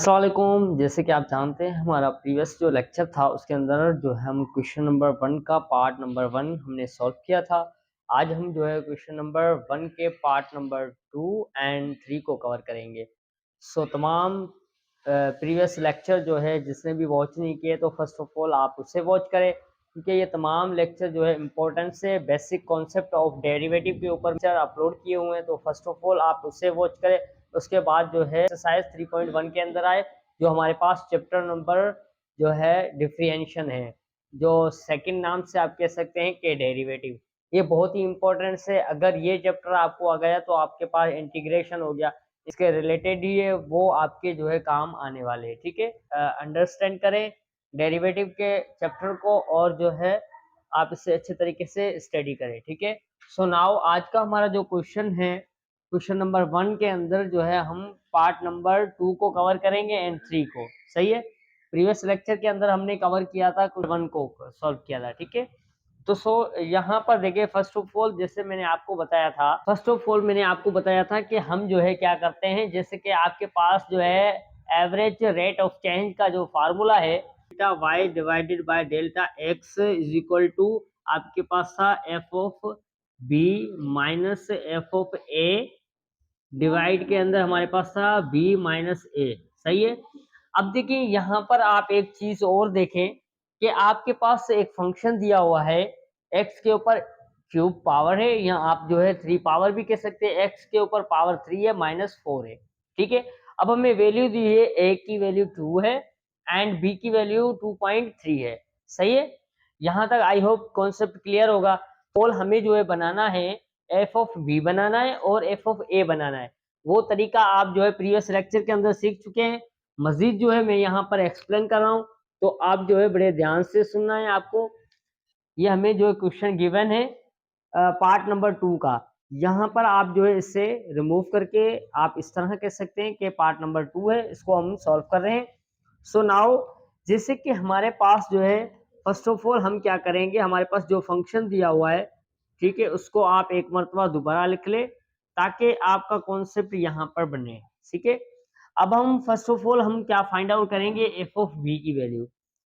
अस्सलाम वालेकुम। जैसे कि आप जानते हैं हमारा प्रीवियस जो लेक्चर था उसके अंदर जो है हम क्वेश्चन नंबर 1 का पार्ट नंबर 1 हमने सॉल्व किया था। आज हम जो है क्वेश्चन नंबर 1 के पार्ट नंबर 2 एंड 3 को कवर करेंगे। तमाम प्रीवियस लेक्चर जो है जिसने भी वॉच नहीं किए तो फर्स्ट ऑफ ऑल आप उसे वॉच करें, क्योंकि ये तमाम लेक्चर जो है इम्पोर्टेंट से बेसिक कॉन्सेप्ट ऑफ डेरिवेटिव के ऊपर लेक्चर अपलोड किए हुए हैं। तो फर्स्ट ऑफ ऑल आप उसे वॉच करें। उसके बाद जो है एक्सरसाइज 3.1 के अंदर आए, जो हमारे पास चैप्टर नंबर जो है डिफरेंशिएशन है, जो सेकंड नाम से आप कह सकते हैं कि डेरिवेटिव। ये बहुत ही इंपॉर्टेंट है। अगर ये चैप्टर आपको आ गया तो आपके पास इंटीग्रेशन हो गया, इसके रिलेटेड ही है, वो आपके जो है काम आने वाले हैं। ठीक है, अंडरस्टैंड करें डेरिवेटिव के चैप्टर को और जो है आप इसे अच्छे तरीके से स्टडी करें। ठीक है, सो नाउ आज का हमारा जो क्वेश्चन है, क्वेश्चन नंबर 1 के अंदर जो है हम पार्ट नंबर 2 को कवर करेंगे एंड 3 को। सही है, प्रीवियस लेक्चर के अंदर हमने कवर किया था, 1 को सॉल्व किया था। ठीक है, तो यहाँ पर देखिए फर्स्ट ऑफ ऑल जैसे मैंने आपको बताया था कि हम जो है क्या करते हैं, जैसे कि आपके पास जो है एवरेज रेट ऑफ चेंज का जो फार्मूला है delta y divided by delta x is equal to आपके पास था f of b minus f of a divide के अंदर हमारे पास था बी माइनस ए। सही है, अब देखिए यहाँ पर आप एक चीज और देखें कि आपके पास एक फंक्शन दिया हुआ है, एक्स के ऊपर क्यूब पावर है, या आप जो है 3 पावर भी कह सकते हैं, एक्स के ऊपर पावर 3 है माइनस 4 है। ठीक है, अब हमें वैल्यू दी है, ए की वैल्यू 2 है एंड बी की वैल्यू 2.3 है। सही है, यहाँ तक आई होप कॉन्सेप्ट क्लियर होगा। पोल हमें जो है बनाना है, एफ ऑफ बी बनाना है और एफ ऑफ ए बनाना है। वो तरीका आप जो है प्रीवियस लेक्चर के अंदर सीख चुके हैं, मजीद जो है मैं यहाँ पर एक्सप्लेन कर रहा हूँ, तो आप जो है बड़े ध्यान से सुनना है आपको। ये हमें जो क्वेश्चन गिवन है पार्ट नंबर 2 का, यहाँ पर आप जो है इससे रिमूव करके आप इस तरह कह सकते हैं कि पार्ट नंबर 2 है, इसको हम सॉल्व कर रहे हैं। सो नाउ जैसे कि हमारे पास जो है फर्स्ट ऑफ ऑल हम क्या करेंगे, हमारे पास जो फंक्शन दिया हुआ है, ठीक है, उसको आप एक मरतबा दोबारा लिख ले ताकि आपका कॉन्सेप्ट यहाँ पर बने। ठीक है, अब हम फर्स्ट ऑफ ऑल हम क्या फाइंड आउट करेंगे, एफ ऑफ बी की वैल्यू।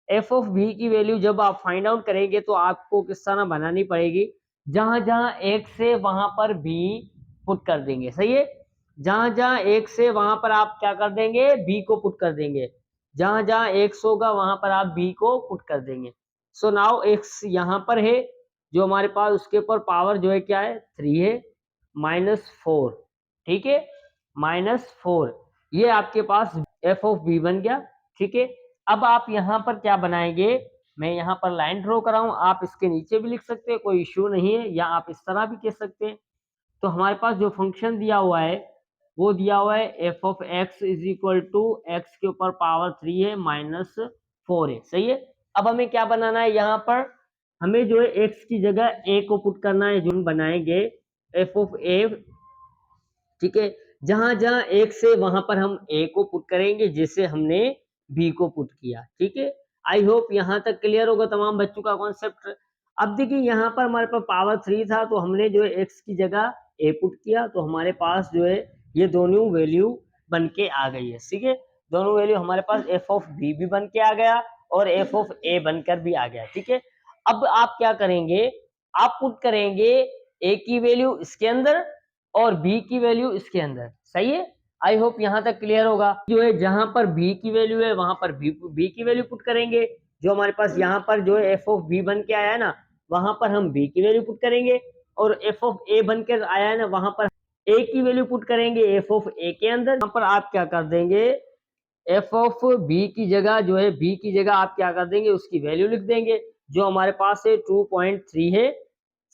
एफ ऑफ बी की वैल्यू जब आप फाइंड आउट करेंगे तो आपको किस तरह बनानी पड़ेगी, जहां जहां एक से वहां पर बी पुट कर देंगे। सही है, जहां जहां एक से वहां पर आप क्या कर देंगे, बी को पुट कर देंगे, जहां जहां एक्स होगा वहां पर आप बी को पुट कर देंगे। सो नाउ एक्स यहाँ पर है जो हमारे पास, उसके ऊपर पावर जो है क्या है, 3 है माइनस 4। ठीक है, माइनस 4, ये आपके पास एफ ऑफ बी बन गया। ठीक है, अब आप यहाँ पर क्या बनाएंगे, मैं यहाँ पर लाइन ड्रॉ कर रहा हूँ, आप इसके नीचे भी लिख सकते हैं, कोई इश्यू नहीं है, या आप इस तरह भी कह सकते हैं। तो हमारे पास जो फंक्शन दिया हुआ है वो दिया हुआ है f of x is equal to x के ऊपर पावर 3 है माइनस 4 है। सही है, अब हमें क्या बनाना है, यहाँ पर हमें जो है एक्स की जगह ए को पुट करना है, जो हम बनाएंगे एफ ऑफ ए। ठीक है, जहां जहां एक से वहां पर हम ए को पुट करेंगे जैसे हमने बी को पुट किया। ठीक है, आई होप यहां तक क्लियर होगा तमाम बच्चों का कॉन्सेप्ट। अब देखिए यहाँ पर हमारे पास पावर 3 था तो हमने जो है एक्स की जगह ए पुट किया, तो हमारे पास जो है ये दोनों वैल्यू बन के आ गई है। ठीक है, दोनों वैल्यू हमारे पास एफ ऑफ बी भी बन के आ गया और एफ ऑफ ए बनकर भी आ गया। ठीक है, अब आप क्या करेंगे, आप पुट करेंगे ए की वैल्यू इसके अंदर और बी की वैल्यू इसके अंदर। सही है, आई होप यहाँ तक क्लियर होगा। जो है जहां पर बी की वैल्यू है वहां पर बी की वैल्यू पुट करेंगे, जो हमारे पास यहाँ पर जो है एफ ऑफ बी बन के आया है ना, वहां पर हम बी की वैल्यू पुट करेंगे, और एफ ऑफ ए बन के आया है ना, वहां पर ए की वैल्यू पुट करेंगे एफ ऑफ ए के अंदर। यहाँ पर आप क्या कर देंगे, एफ ऑफ बी की जगह जो है बी की जगह आप क्या कर देंगे, उसकी वैल्यू लिख देंगे, जो हमारे पास है 2.3 है।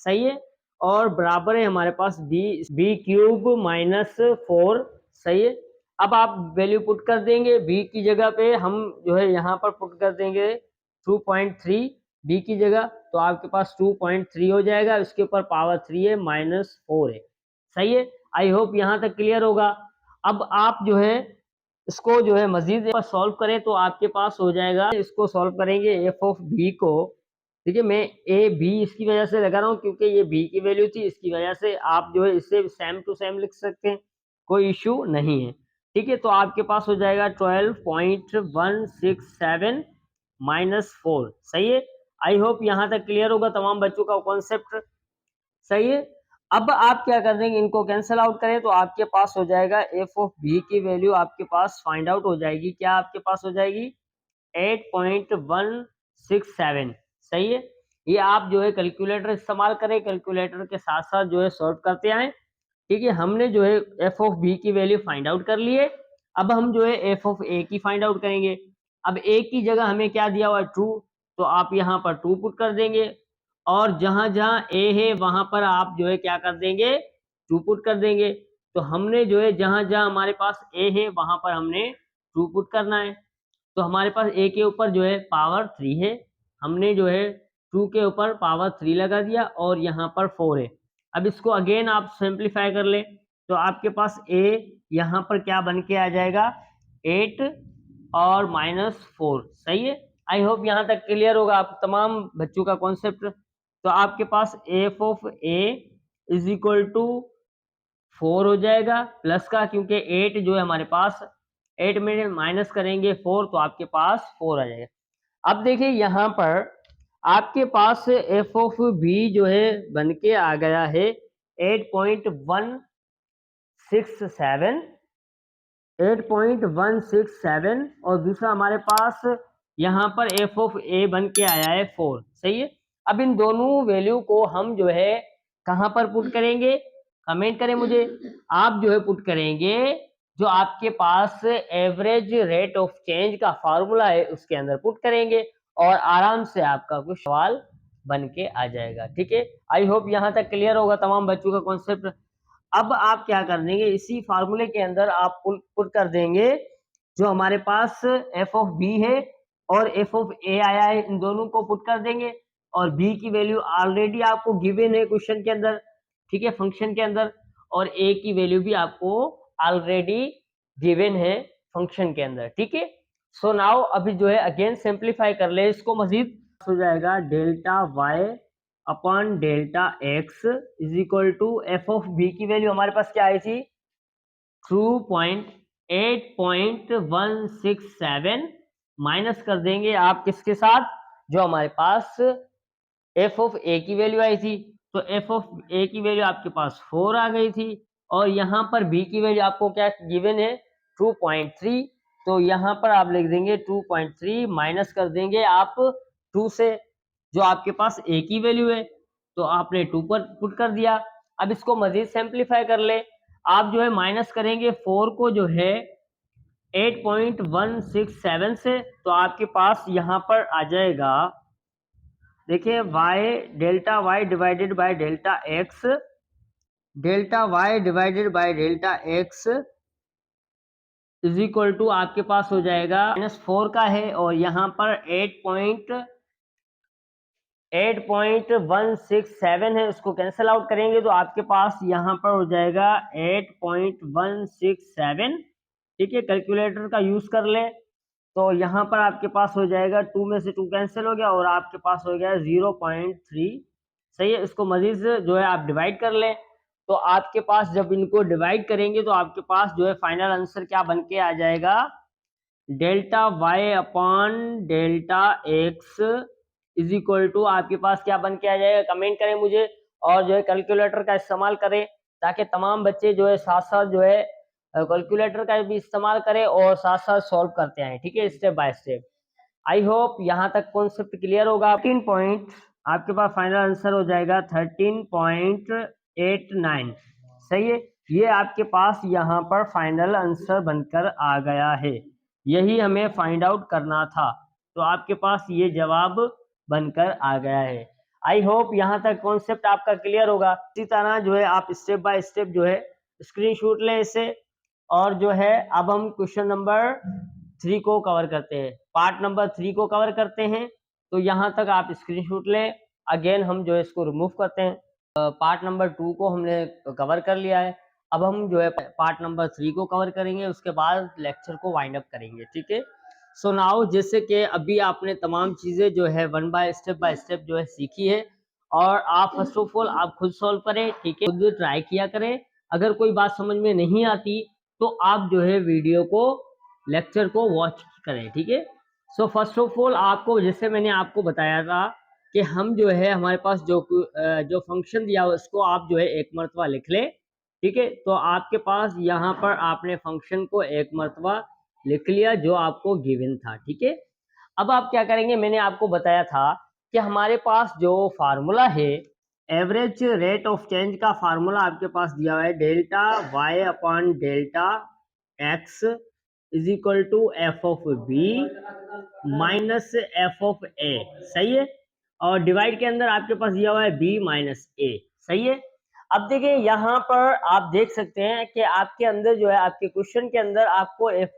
सही है, और बराबर है हमारे पास बी क्यूब माइनस 4। सही है, अब आप वैल्यू पुट कर देंगे बी की जगह पे, हम जो है यहाँ पर पुट कर देंगे 2.3 बी की जगह, तो आपके पास 2.3 हो जाएगा, इसके ऊपर पावर 3 है माइनस 4 है। सही है, आई होप यहाँ तक क्लियर होगा। अब आप जो है इसको जो है मजीद सॉल्व करें तो आपके पास हो जाएगा, इसको सॉल्व करेंगे एफ ऑफ बी को। ठीक है, मैं ए बी इसकी वजह से लगा रहा हूँ क्योंकि ये बी की वैल्यू थी, इसकी वजह से आप जो है इससे सेम टू सेम लिख सकते हैं, कोई इश्यू नहीं है। ठीक है, तो आपके पास हो जाएगा 12.167 -4। सही है। आई होप यहाँ तक क्लियर होगा तमाम बच्चों का कॉन्सेप्ट। सही है। अब आप क्या कर देंगे, इनको कैंसिल आउट करें तो आपके पास हो जाएगा एफ ऑफ बी की वैल्यू आपके पास फाइंड आउट हो जाएगी। क्या आपके पास हो जाएगी 8.167। सही है। ये आप जो है कैलकुलेटर इस्तेमाल करें, कैलकुलेटर के साथ साथ जो है सॉल्व करते आए। ठीक है, हमने जो है एफ ऑफ बी की वैल्यू फाइंड आउट कर लिए। अब हम जो है एफ ऑफ ए की फाइंड आउट करेंगे। अब ए की जगह हमें क्या दिया हुआ है, ट्रू, तो आप यहाँ पर ट्रू पुट कर देंगे और जहां जहां ए है वहां पर आप जो है क्या कर देंगे, ट्रू पुट कर देंगे। तो हमने जो है जहां जहां हमारे पास ए है वहां पर हमने ट्रू पुट करना है। तो हमारे पास ए के ऊपर जो है पावर 3 है, हमने जो है 2 के ऊपर पावर 3 लगा दिया और यहाँ पर 4 है। अब इसको अगेन आप सिंप्लीफाई कर ले तो आपके पास ए यहाँ पर क्या बन के आ जाएगा 8 और -4। सही है। आई होप यहाँ तक क्लियर होगा आप तमाम बच्चों का कॉन्सेप्ट। तो आपके पास f of a is equal to 4 हो जाएगा प्लस का, क्योंकि 8 जो है हमारे पास 8 में माइनस करेंगे 4 तो आपके पास 4 आ जाएगा। अब देखिए यहाँ पर आपके पास एफ ऑफ बी जो है बन के आ गया है 8.167 8.167 और दूसरा हमारे पास यहाँ पर एफ ऑफ ए बन के आया है 4। सही है। अब इन दोनों वैल्यू को हम जो है कहाँ पर पुट करेंगे, कमेंट करें मुझे। आप जो है पुट करेंगे जो आपके पास एवरेज रेट ऑफ चेंज का फार्मूला है उसके अंदर पुट करेंगे और आराम से आपका कुछ सवाल बन के आ जाएगा। ठीक है। आई होप यहाँ तक क्लियर होगा तमाम बच्चों का कॉन्सेप्ट। अब आप क्या कर देंगे, इसी फार्मूले के अंदर आप पुट कर देंगे जो हमारे पास एफ ऑफ बी है और एफ ऑफ ए आया है, इन दोनों को पुट कर देंगे और बी की वैल्यू ऑलरेडी आपको गिवन है क्वेश्चन के अंदर। ठीक है, फंक्शन के अंदर। और ए की वैल्यू भी आपको ऑलरेडी गिवन है फंक्शन के अंदर। ठीक है। सो नाउ अभी जो है अगेन सिंप्लीफाई कर ले इसको मजीद। हो जाएगा delta y upon delta x is equal to f of b की वैल्यू हमारे पास क्या आई थी 8.167 माइनस कर देंगे आप किसके साथ, जो हमारे पास एफ ऑफ ए की वैल्यू आई थी। तो एफ ऑफ ए की वैल्यू आपके पास 4 आ गई थी और यहाँ पर बी की वैल्यू आपको क्या गिवन है 2.3। तो यहाँ पर आप लिख देंगे 2.3 माइनस कर देंगे आप 2 से जो आपके पास ए की वैल्यू है, तो आपने 2 पर पुट कर दिया। अब इसको मजीद सिंप्लीफाई कर ले। आप जो है माइनस करेंगे 4 को जो है 8.167 से, तो आपके पास यहाँ पर आ जाएगा, देखिए y delta y divided by delta x is equal to आपके पास हो जाएगा -4 का है और यहाँ पर 8.167 है, उसको कैंसिल आउट करेंगे तो आपके पास यहाँ पर हो जाएगा 8.167। ठीक है, कैलकुलेटर का यूज कर ले तो यहाँ पर आपके पास हो जाएगा 2 में से 2 कैंसिल हो गया और आपके पास हो गया 0.3। सही है। इसको मजीद जो है आप डिवाइड कर ले तो आपके पास जब इनको डिवाइड करेंगे तो आपके पास जो है फाइनल आंसर क्या बन के आ जाएगा delta y upon delta x is equal to आपके पास क्या बन के आ जाएगा, कमेंट करें मुझे और जो है कैलकुलेटर का इस्तेमाल करें ताकि तमाम बच्चे जो है साथ साथ जो है कैलकुलेटर का भी इस्तेमाल करें और साथ साथ सॉल्व करते हैं। ठीक है, step by step. I hope यहाँ तक कॉन्सेप्ट क्लियर होगा। 13 पॉइंट आपके पास फाइनल आंसर हो जाएगा 13.89। सही है। ये आपके पास यहाँ पर फाइनल आंसर बनकर आ गया है, यही हमें फाइंड आउट करना था, तो आपके पास ये जवाब बनकर आ गया है। आई होप यहाँ तक कॉन्सेप्ट आपका क्लियर होगा। इसी तरह जो है आप स्टेप बाय स्टेप जो है स्क्रीनशॉट लें इसे और जो है अब हम क्वेश्चन नंबर 3 को कवर करते हैं, पार्ट नंबर 3 को कवर करते हैं। तो यहाँ तक आप स्क्रीनशॉट लें। अगेन हम जो है इसको रिमूव करते हैं। पार्ट नंबर 2 को हमने कवर कर लिया है, अब हम जो है पार्ट नंबर 3 को कवर करेंगे, उसके बाद लेक्चर को वाइंड अप करेंगे। ठीक है। सो नाउ जैसे कि अभी आपने तमाम चीज़ें जो है बाय स्टेप जो है सीखी है और आप फर्स्ट ऑफ ऑल आप खुद सॉल्व करें। ठीक है, खुद ट्राई किया करें। अगर कोई बात समझ में नहीं आती तो आप जो है वीडियो को, लेक्चर को वॉच करें, ठीक है। सो फर्स्ट ऑफ ऑल आपको, जैसे मैंने आपको बताया था कि हम जो है हमारे पास जो फंक्शन दिया हुआ उसको आप जो है एक मरतबा लिख लें, ठीक है। तो आपके पास यहाँ पर आपने फंक्शन को एक मरतबा लिख लिया जो आपको गिवन था, ठीक है। अब आप क्या करेंगे, मैंने आपको बताया था कि हमारे पास जो फार्मूला है एवरेज रेट ऑफ चेंज का फार्मूला आपके पास दिया हुआ है, delta y upon delta x is equal to f of b minus f of a, सही है। और डिवाइड के अंदर आपके पास दिया हुआ है बी माइनस ए, सही है। अब देखिए यहाँ पर आप देख सकते हैं कि आपके अंदर जो है, आपके क्वेश्चन के अंदर आपको एफ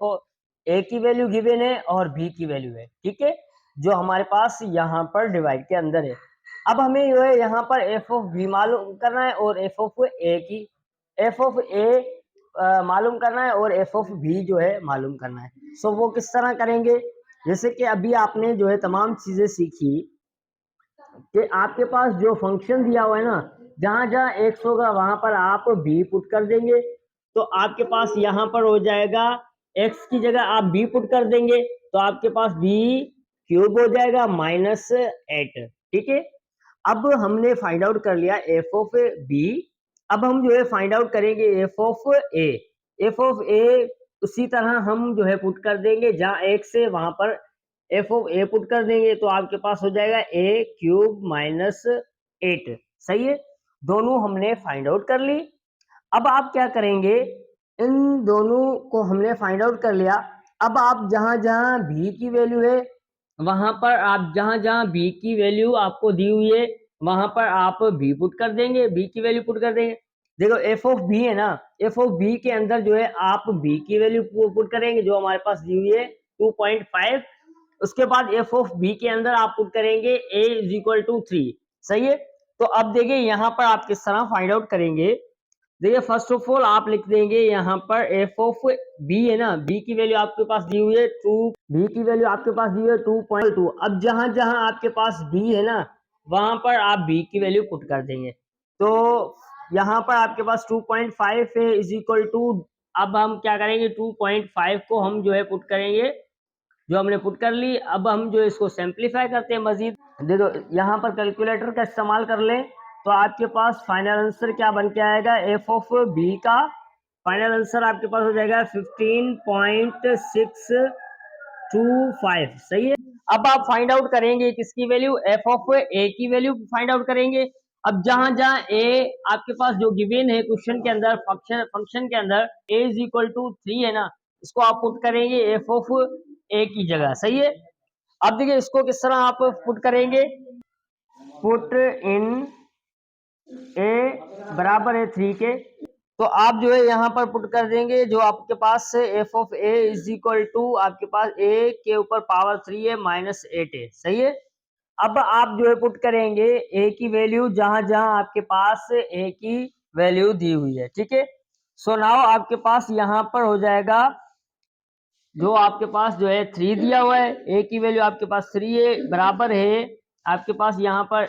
ए की वैल्यू गिवन है और बी की वैल्यू है, ठीक है, जो हमारे पास यहाँ पर डिवाइड के अंदर है। अब हमें जो है यहाँ पर एफ ऑफ बी मालूम करना है और एफ ऑफ ए की, एफ ऑफ ए मालूम करना है और एफ ऑफ बी जो है मालूम करना है। सो वो किस तरह करेंगे, जैसे कि अभी आपने जो है तमाम चीजें सीखी कि आपके पास जो फंक्शन दिया हुआ है ना, जहां जहां एक्स होगा वहां पर आप बी पुट कर देंगे, तो आपके पास यहाँ पर हो जाएगा एक्स की जगह आप बी पुट कर देंगे तो आपके पास बी क्यूब हो जाएगा माइनस 8, ठीक है। अब हमने फाइंड आउट कर लिया एफ ऑफ बी, अब हम जो है फाइंड आउट करेंगे f of a. F of a उसी तरह हम जो है पुट कर देंगे, जहां एक्स है वहां पर एफ ऑफ ए पुट कर देंगे तो आपके पास हो जाएगा ए क्यूब माइनस 8, सही है। दोनों हमने फाइंड आउट कर ली। अब आप क्या करेंगे, इन दोनों को हमने फाइंड आउट कर लिया। अब आप जहां जहां भी की वैल्यू है वहां पर आप जहां जहां बी की वैल्यू आपको दी हुई है वहां पर आप बी पुट कर देंगे, बी की वैल्यू पुट कर देंगे। देखो एफ ऑफ बी है ना, एफ ऑफ बी के अंदर जो है आप बी की वैल्यू पुट करेंगे जो हमारे पास दी हुई है 2.5। उसके बाद एफ ऑफ बी के अंदर आप पुट करेंगे ए इज इक्वल टू 3, सही है। तो अब देखिए यहाँ पर आप किस तरह फाइंड आउट करेंगे, देखिए फर्स्ट ऑफ ऑल आप लिख देंगे यहाँ पर एफ ऑफ बी है ना, बी की वैल्यू आपके पास दी हुई है 2, बी की वैल्यू आपके पास दी हुई है 2.2। अब जहां जहां आपके पास बी है ना वहां पर आप बी की वैल्यू पुट कर देंगे, तो यहाँ पर आपके पास 2.5 है इज इक्वल टू, अब हम क्या करेंगे 2.5 को हम जो है पुट करेंगे, जो हमने पुट कर ली। अब हम जो इसको सिंप्लीफाई करते हैं मजीद, देखो यहाँ पर कैलकुलेटर का इस्तेमाल कर लें तो आपके पास फाइनल आंसर क्या बन के आएगा, एफ ऑफ बी का फाइनल आंसर आपके पास हो जाएगा 15.625, सही है। अब आप फाइंड आउट करेंगे किसकी वैल्यू, एफ ऑफ ए की वैल्यू फाइंड आउट करेंगे। अब जहां जहां ए आपके पास जो गिवन है क्वेश्चन के अंदर, फंक्शन के अंदर ए इज इक्वल टू 3 है ना, इसको आप पुट करेंगे एफ ऑफ ए की जगह, सही है। अब देखिए इसको किस तरह आप पुट करेंगे, पुट इन ए बराबर है 3 के, तो आप जो है यहाँ पर पुट कर देंगे जो आपके पास f of a is equal to आपके पास ए के ऊपर पावर 3 है माइनस 8 है, सही है। अब आप जो है पुट करेंगे ए की वैल्यू जहां जहां आपके पास ए की वैल्यू दी हुई है, ठीक है। सो नाउ आपके पास यहाँ पर हो जाएगा, जो आपके पास जो है 3 दिया हुआ है, ए की वैल्यू आपके पास 3 है, बराबर है आपके पास यहाँ पर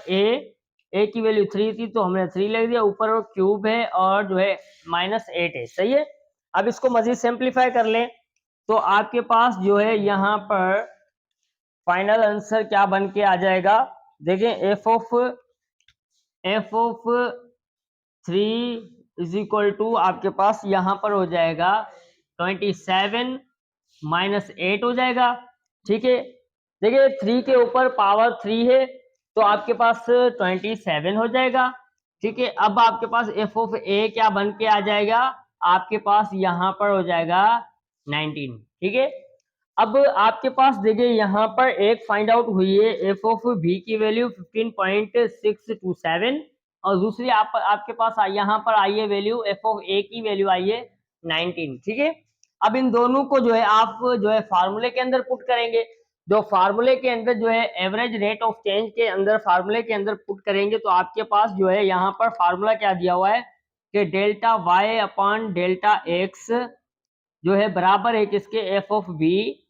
ए की वैल्यू 3 थी तो हमने 3 लिख दिया, ऊपर और क्यूब है और जो है माइनस 8 है, सही है। अब इसको मजीद सिंप्लीफाई कर लें तो आपके पास जो है यहाँ पर फाइनल आंसर क्या बन के आ जाएगा, देखें f of 3 is equal to आपके पास यहाँ पर हो जाएगा 27 माइनस 8 हो जाएगा, ठीक है। देखिए 3 के ऊपर पावर 3 है तो आपके पास 27 हो जाएगा, ठीक है। अब आपके पास एफ ऑफ ए क्या बन के आ जाएगा, आपके पास यहाँ पर हो जाएगा 19, ठीक है। अब आपके पास देखिए यहाँ पर एक फाइंड आउट हुई है एफ ऑफ बी की वैल्यू 15.627 और दूसरी आपके पास यहाँ पर आई है वैल्यू एफ ऑफ ए की वैल्यू आई है 19, ठीक है। अब इन दोनों को जो है आप जो है फार्मूले के अंदर पुट करेंगे, जो फार्मूले के अंदर जो है एवरेज रेट ऑफ चेंज के अंदर फार्मूले के अंदर पुट करेंगे तो आपके पास जो है यहाँ पर फार्मूला क्या दिया हुआ है कि delta y upon delta x जो है बराबर है किसके, f of b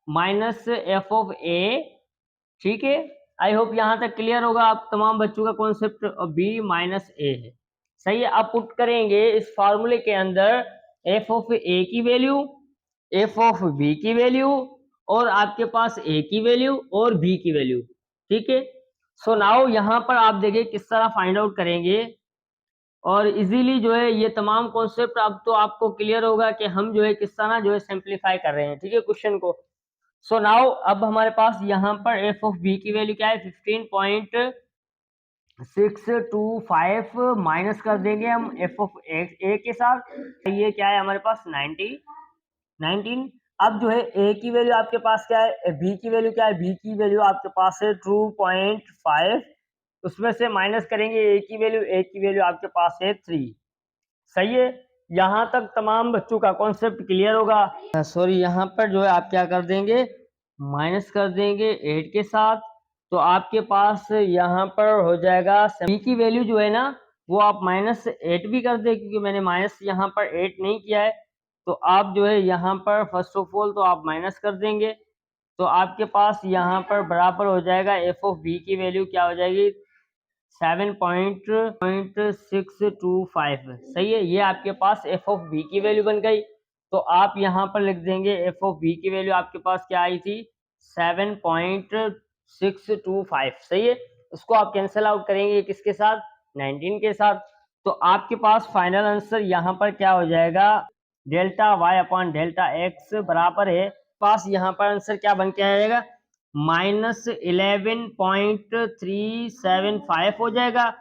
minus f of a, ठीक है। आई होप यहाँ तक क्लियर होगा आप तमाम बच्चों का कॉन्सेप्ट, बी माइनस ए है, सही है। अब पुट करेंगे इस फार्मूले के अंदर एफ ऑफ ए की वैल्यू, एफ ऑफ बी की वैल्यू, और आपके पास ए की वैल्यू और बी की वैल्यू। ठीक है, सो नाउ यहाँ पर आप देखिए किस तरह फाइंड आउट करेंगे और इजीली जो है ये तमाम कॉन्सेप्ट अब तो आपको क्लियर होगा कि हम जो है किस तरह जो है सिंप्लीफाई कर रहे हैं। ठीक है, क्वेश्चन को। सो नाउ अब हमारे पास यहाँ पर एफ ऑफ बी की वैल्यू क्या है, 15.625 माइनस कर देंगे हम एफ ऑफ ए के साथ, ये क्या है हमारे पास 19। अब जो है ए की वैल्यू आपके पास क्या है, बी की वैल्यू क्या है, बी की वैल्यू आपके पास है 2.5, उसमें से माइनस करेंगे ए की वैल्यू, ए की वैल्यू आपके पास है 3। सही है, यहाँ तक तमाम बच्चों का कॉन्सेप्ट क्लियर होगा। सॉरी, यहाँ पर जो है आप क्या कर देंगे, माइनस कर देंगे 8 के साथ, तो आपके पास यहाँ पर हो जाएगा बी की वैल्यू जो है ना वो आप -8 भी कर दे, क्योंकि मैंने माइनस यहाँ पर 8 नहीं किया है, तो आप जो है यहाँ पर फर्स्ट ऑफ ऑल तो आप माइनस कर देंगे, तो आपके पास यहाँ पर बराबर हो जाएगा एफ ऑफ बी की वैल्यू क्या हो जाएगी, 7.625। सही है, ये आपके पास एफ ऑफ बी की वैल्यू बन गई। तो आप यहाँ पर लिख देंगे एफ ऑफ बी की वैल्यू आपके पास क्या आई थी, 7.625। सही है, उसको आप कैंसिल आउट करेंगे किसके साथ, 19 के साथ। तो आपके पास फाइनल आंसर यहाँ पर क्या हो जाएगा, delta y upon delta x बराबर है, पास यहाँ पर आंसर क्या बन के आएगा, -11.375 हो जाएगा।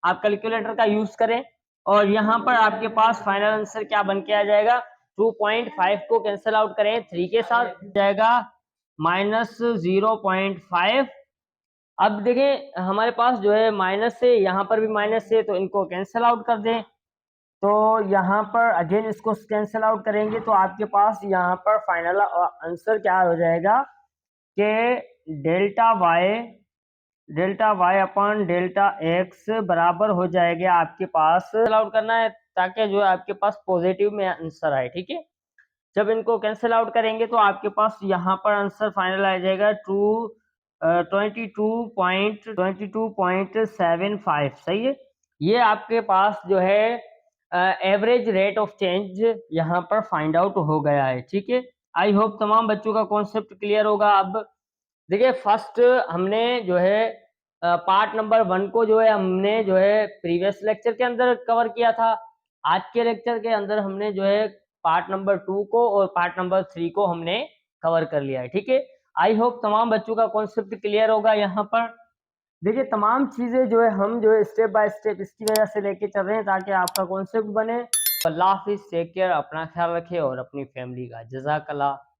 आप कैलकुलेटर का यूज करें और यहाँ पर आपके पास फाइनल आंसर क्या बन के आ जाएगा, 2.5 को कैंसिल आउट करें 3 के साथ जाएगा -0.5। अब देखें हमारे पास जो है माइनस है, यहाँ पर भी माइनस है, तो इनको कैंसिल आउट कर दें। तो यहाँ पर अगेन इसको कैंसिल आउट करेंगे तो आपके पास यहाँ पर फाइनल आंसर क्या हो जाएगा कि delta y upon delta x बराबर हो जाएगा आपके पास, कैंसिल आउट करना है ताकि जो है आपके पास पॉजिटिव में आंसर आए। ठीक है, जब इनको कैंसिल आउट करेंगे तो आपके पास यहाँ पर आंसर फाइनल आ जाएगा 22.75। सही है, ये आपके पास जो है एवरेज रेट ऑफ चेंज यहाँ पर फाइंड आउट हो गया है। ठीक है, आई होप तमाम बच्चों का कॉन्सेप्ट क्लियर होगा। अब देखिए फर्स्ट हमने जो है पार्ट नंबर 1 को जो है हमने जो है प्रीवियस लेक्चर के अंदर कवर किया था। आज के लेक्चर के अंदर हमने जो है पार्ट नंबर 2 को और पार्ट नंबर 3 को हमने कवर कर लिया है। ठीक है, आई होप तमाम बच्चों का कॉन्सेप्ट क्लियर होगा। यहाँ पर देखिए तमाम चीजें जो है हम जो है स्टेप बाय स्टेप इसकी वजह से लेके चल रहे हैं ताकि आपका कॉन्सेप्ट बने। अल्लाह हाफिज, टेक केयर, अपना ख्याल रखें और अपनी फैमिली का। जज़ाकल्लाह।